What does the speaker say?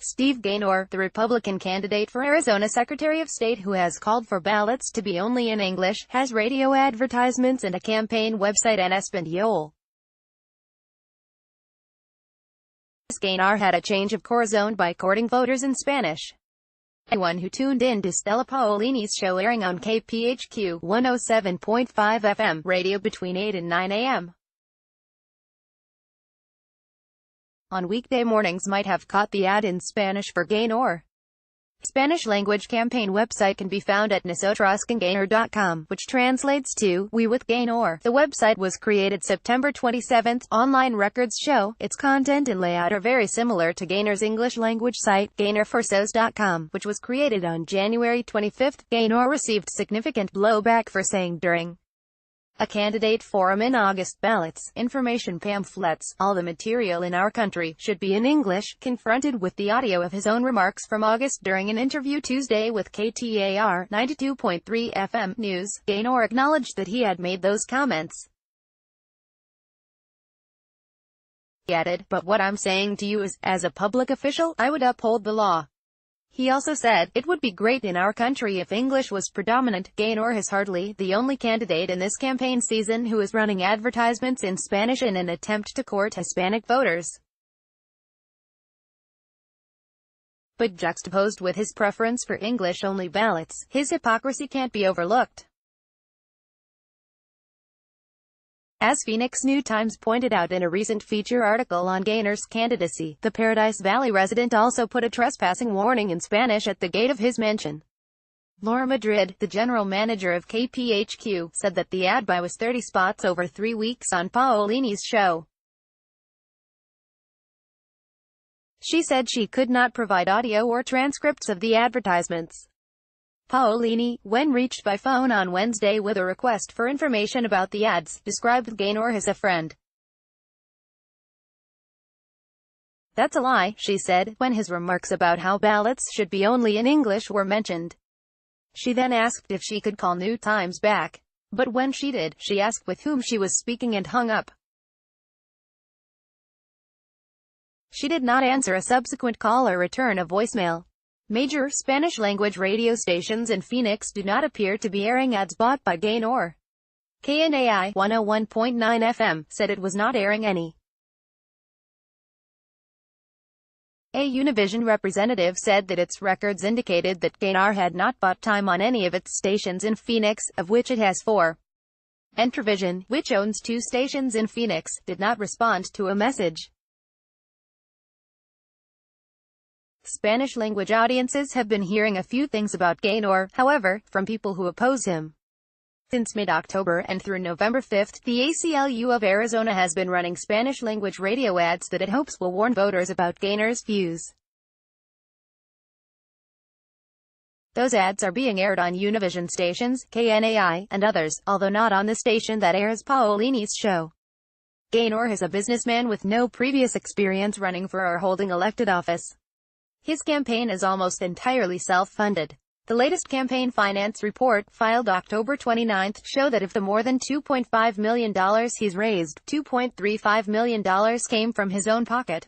Steve Gaynor, the Republican candidate for Arizona Secretary of State who has called for ballots to be only in English, has radio advertisements and a campaign website in Espanol. Gaynor had a change of corazon by courting voters in Spanish. Anyone who tuned in to Stella Paolini's show airing on KPHQ 107.5 FM radio between 8 and 9 a.m. on weekday mornings might have caught the ad in Spanish for Gaynor. Spanish-language campaign website can be found at nosotroscongaynor.com, which translates to, We with Gaynor. The website was created September 27. Online records show its content and layout are very similar to Gaynor's English-language site, GaynorForSos.com, which was created on January 25. Gaynor received significant blowback for saying during a candidate forum in August, ballots, information pamphlets, all the material in our country, should be in English. Confronted with the audio of his own remarks from August during an interview Tuesday with KTAR 92.3 FM News, Gaynor acknowledged that he had made those comments. He added, "But what I'm saying to you is, as a public official, I would uphold the law." He also said, "It would be great in our country if English was predominant." Gaynor is hardly the only candidate in this campaign season who is running advertisements in Spanish in an attempt to court Hispanic voters. But juxtaposed with his preference for English-only ballots, his hypocrisy can't be overlooked. As Phoenix New Times pointed out in a recent feature article on Gaynor's candidacy, the Paradise Valley resident also put a trespassing warning in Spanish at the gate of his mansion. Laura Madrid, the general manager of KPHQ, said that the ad buy was 30 spots over 3 weeks on Paolini's show. She said she could not provide audio or transcripts of the advertisements. Paolini, when reached by phone on Wednesday with a request for information about the ads, described Gaynor as a friend. "That's a lie," she said, when his remarks about how ballots should be only in English were mentioned. She then asked if she could call New Times back. But when she did, she asked with whom she was speaking and hung up. She did not answer a subsequent call or return a voicemail. Major Spanish-language radio stations in Phoenix do not appear to be airing ads bought by Gaynor. KNAI 101.9 FM said it was not airing any. A Univision representative said that its records indicated that Gaynor had not bought time on any of its stations in Phoenix, of which it has 4. Entravision, which owns 2 stations in Phoenix, did not respond to a message. Spanish-language audiences have been hearing a few things about Gaynor, however, from people who oppose him. Since mid-October and through November 5, the ACLU of Arizona has been running Spanish-language radio ads that it hopes will warn voters about Gaynor's views. Those ads are being aired on Univision stations, KNAI, and others, although not on the station that airs Paolini's show. Gaynor is a businessman with no previous experience running for or holding elected office. His campaign is almost entirely self-funded. The latest campaign finance report, filed October 29, show that of the more than $2.5 million he's raised, $2.35 million came from his own pocket.